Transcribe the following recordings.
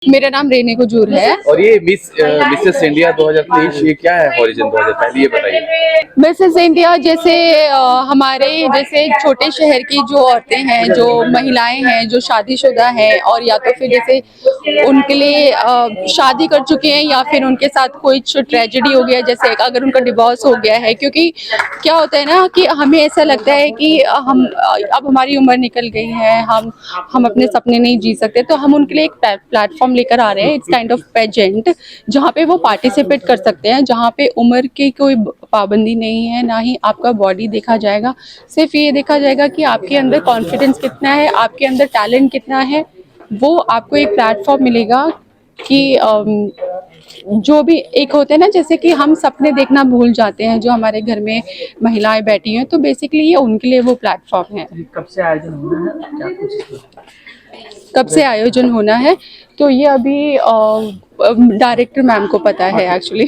मेरा नाम रेनी गुजूर है। और ये मिसेस इंडिया 2023 ये क्या है हॉरिजन 2000 पहले ये बताइए। मिसेस इंडिया जैसे हमारे जैसे छोटे शहर की जो औरतें हैं, जो महिलाएं हैं, जो शादीशुदा हैं और या तो फिर जैसे उनके लिए शादी कर चुके हैं या फिर उनके साथ कोई ट्रेजेडी हो गया, जैसे अगर उनका डिवोर्स हो गया है। क्योंकि क्या होता है ना कि हमें ऐसा लगता है कि हम अब हमारी उम्र निकल गई है, हम अपने सपने नहीं जी सकते, तो हम उनके लिए एक प्लेटफॉर्म लेकर आ रहे हैं। इट्स काइंड ऑफ पेजेंट जहाँ पे वो पार्टिसिपेट कर सकते हैं, जहाँ पे उम्र की कोई पाबंदी नहीं है, ना ही आपका बॉडी देखा जाएगा। सिर्फ ये देखा जाएगा कि आपके अंदर कॉन्फिडेंस कितना है, आपके अंदर टैलेंट कितना है। वो आपको एक प्लेटफॉर्म मिलेगा कि जो भी एक होते हैं ना, जैसे कि हम सपने देखना भूल जाते हैं, जो हमारे घर में महिलाएं बैठी हैं, तो बेसिकली ये उनके लिए वो प्लेटफॉर्म है। कब से आयोजन होना है, क्या कुछ कब से आयोजन होना है, तो ये अभी डायरेक्टर मैम को पता है एक्चुअली।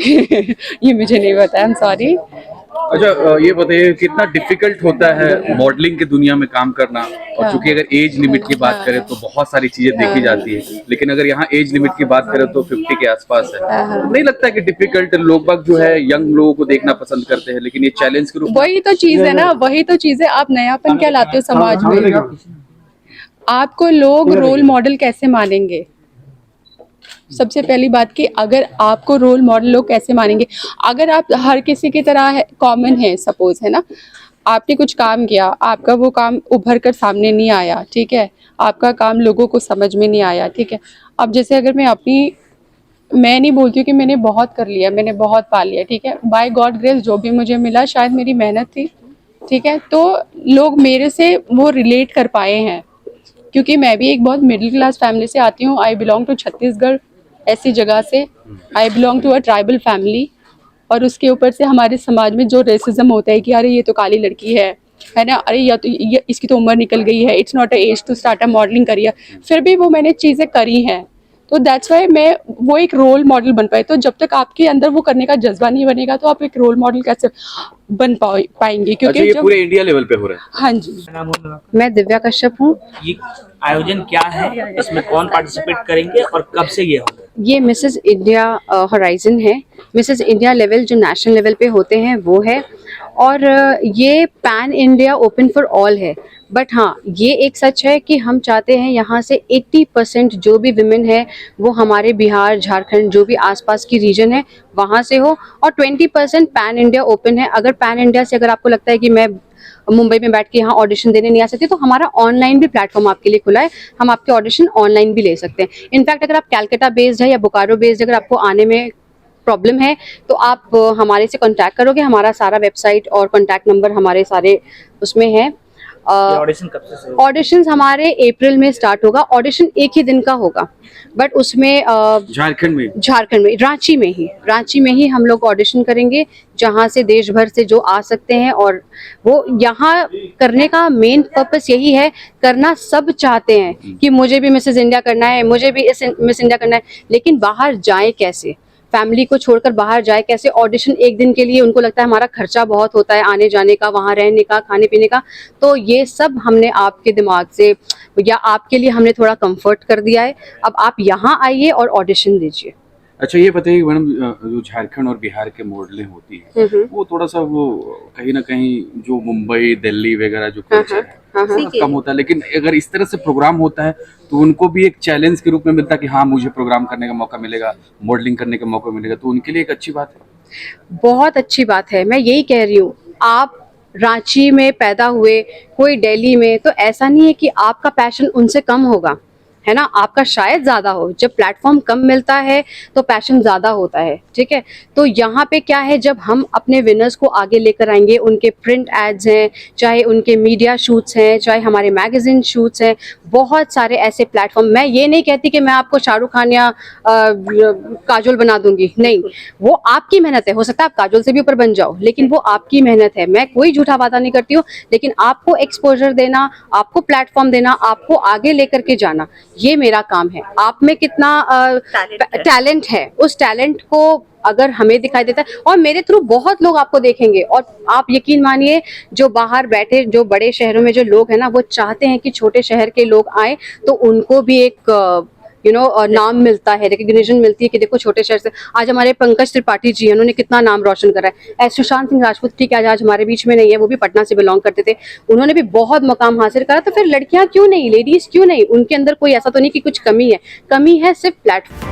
ये मुझे नहीं पता, आई एम सॉरी। अच्छा, ये बताइए कितना डिफिकल्ट होता है मॉडलिंग की दुनिया में काम करना। और चूंकि अगर एज लिमिट की बात करें तो बहुत सारी चीजें देखी जाती है, लेकिन अगर यहाँ एज लिमिट की बात करें तो 50 के आसपास है। तो नहीं लगता है कि डिफिकल्ट लोग बाग जो है यंग लोगों को देखना पसंद करते हैं, लेकिन ये चैलेंज के रूप में वही तो चीज है ना, वही तो चीज है। आप नयापन क्या लाते हो समाज में? आपको लोग रोल मॉडल कैसे मानेंगे? सबसे पहली बात कि अगर आपको रोल मॉडल लोग कैसे मानेंगे? अगर आप हर किसी की तरह कॉमन है, सपोज है ना, आपने कुछ काम किया, आपका वो काम उभर कर सामने नहीं आया, ठीक है, आपका काम लोगों को समझ में नहीं आया, ठीक है। अब जैसे अगर मैं नहीं बोलती हूँ कि मैंने बहुत कर लिया, मैंने बहुत पा लिया, ठीक है, बाय गॉड ग्रेस जो भी मुझे मिला शायद मेरी मेहनत थी, ठीक है। तो लोग मेरे से वो रिलेट कर पाए हैं, क्योंकि मैं भी एक बहुत मिडिल क्लास फैमिली से आती हूँ। आई बिलोंग टू छत्तीसगढ़, ऐसी जगह से। I belong to a tribal family. और उसके ऊपर से हमारे समाज में जो रेसिज्म होता है कि अरे ये तो काली लड़की है ना, अरे या तो ये इसकी तो उम्र निकल गई है, it's not a age to start a modelling career. फिर भी वो मैंने चीज़ें करी हैं, तो दैट्स वाई मैं वो एक रोल मॉडल बन पाई। तो जब तक आपके अंदर वो करने का जज्बा नहीं बनेगा तो आप एक रोल मॉडल कैसे बन पाएंगे? क्योंकि अच्छा, ये पूरे इंडिया लेवल पे हो रहा है। हाँ जी, नाम होगा? मैं दिव्या कश्यप हूँ। ये आयोजन क्या है, इसमें कौन पार्टिसिपेट करेंगे और कब से ये होगा? ये मिसेस इंडिया हॉराइजन है। मिसेस इंडिया लेवल जो नेशनल लेवल पे होते हैं वो है, और ये pan India open for all है। बट हाँ, ये एक सच है कि हम चाहते हैं यहाँ से 80% जो भी विमेन है वो हमारे बिहार, झारखंड, जो भी आसपास की रीजन है वहाँ से हो, और 20% पैन इंडिया ओपन है। अगर पैन इंडिया से अगर आपको लगता है कि मैं मुंबई में बैठ के यहाँ ऑडिशन देने नहीं आ सकती, तो हमारा ऑनलाइन भी प्लेटफॉर्म आपके लिए खुला है। हम आपके ऑडिशन ऑनलाइन भी ले सकते हैं। इनफैक्ट अगर आप कैलकाटा बेस्ड है या बोकारो बेस्ड, अगर आपको आने में प्रॉब्लम है तो आप हमारे से कांटेक्ट करोगे। हमारा सारा वेबसाइट और कांटेक्ट नंबर हमारे सारे उसमें है। ऑडिशन कब से शुरू? ऑडिशंस हमारे अप्रैल में स्टार्ट होगा। ऑडिशन एक ही दिन का होगा, बट उसमें झारखंड में रांची में ही हम लोग ऑडिशन करेंगे, जहां से देश भर से जो आ सकते हैं। और वो यहाँ करने का मेन पर्पस यही है, करना सब चाहते हैं कि मुझे भी मिसेस इंडिया करना है, मुझे भी मिस इंडिया करना है, लेकिन बाहर जाए कैसे, फैमिली को छोड़कर बाहर जाए कैसे? ऑडिशन एक दिन के लिए उनको लगता है हमारा खर्चा बहुत होता है, आने जाने का, वहाँ रहने का, खाने पीने का। तो ये सब हमने आपके दिमाग से या आपके लिए हमने थोड़ा कंफर्ट कर दिया है। अब आप यहाँ आइए और ऑडिशन दीजिए। अच्छा, ये बताइए मैडम, जो झारखंड और बिहार के मॉडलिंग होती है वो थोड़ा सा वो कहीं ना कहीं जो मुंबई, दिल्ली वगैरह जो कल्चर है थोड़ा कम होता है, लेकिन अगर इस तरह से प्रोग्राम होता है तो उनको भी एक चैलेंज के रूप में मिलता है कि हाँ मुझे प्रोग्राम करने का मौका मिलेगा, मॉडलिंग करने का मौका मिलेगा, तो उनके लिए एक अच्छी बात है। बहुत अच्छी बात है, मैं यही कह रही हूँ। आप रांची में पैदा हुए, कोई दिल्ली में, तो ऐसा नहीं है कि आपका पैशन उनसे कम होगा, है ना? आपका शायद ज़्यादा हो। जब प्लेटफॉर्म कम मिलता है तो पैशन ज़्यादा होता है, ठीक है? तो यहाँ पे क्या है, जब हम अपने विनर्स को आगे लेकर आएंगे, उनके प्रिंट एड्स हैं, चाहे उनके मीडिया शूट्स हैं, चाहे हमारे मैगजीन शूट्स हैं, बहुत सारे ऐसे प्लेटफॉर्म। मैं ये नहीं कहती कि मैं आपको शाहरुख खान या काजोल बना दूंगी, नहीं, वो आपकी मेहनत है। हो सकता है आप काजोल से भी ऊपर बन जाओ, लेकिन वो आपकी मेहनत है। मैं कोई झूठा वादा नहीं करती हूँ, लेकिन आपको एक्सपोजर देना, आपको प्लेटफॉर्म देना, आपको आगे लेकर के जाना, ये मेरा काम है। आप में कितना टैलेंट है, उस टैलेंट को अगर हमें दिखाई देता है, और मेरे थ्रू बहुत लोग आपको देखेंगे। और आप यकीन मानिए, जो बाहर बैठे, जो बड़े शहरों में जो लोग हैं ना, वो चाहते हैं कि छोटे शहर के लोग आए, तो उनको भी एक नाम मिलता है, रिकग्निशन मिलती है कि देखो छोटे शहर से आज हमारे पंकज त्रिपाठी जी, उन्होंने कितना नाम रोशन करा है। सुशांत सिंह राजपूत ठीक है, आज हमारे बीच में नहीं है, वो भी पटना से बिलोंग करते थे, उन्होंने भी बहुत मुकाम हासिल करा। तो फिर लड़कियां क्यों नहीं, लेडीज क्यों नहीं, उनके अंदर कोई ऐसा तो नहीं कि कुछ कमी है, कमी है सिर्फ प्लेटफॉर्म।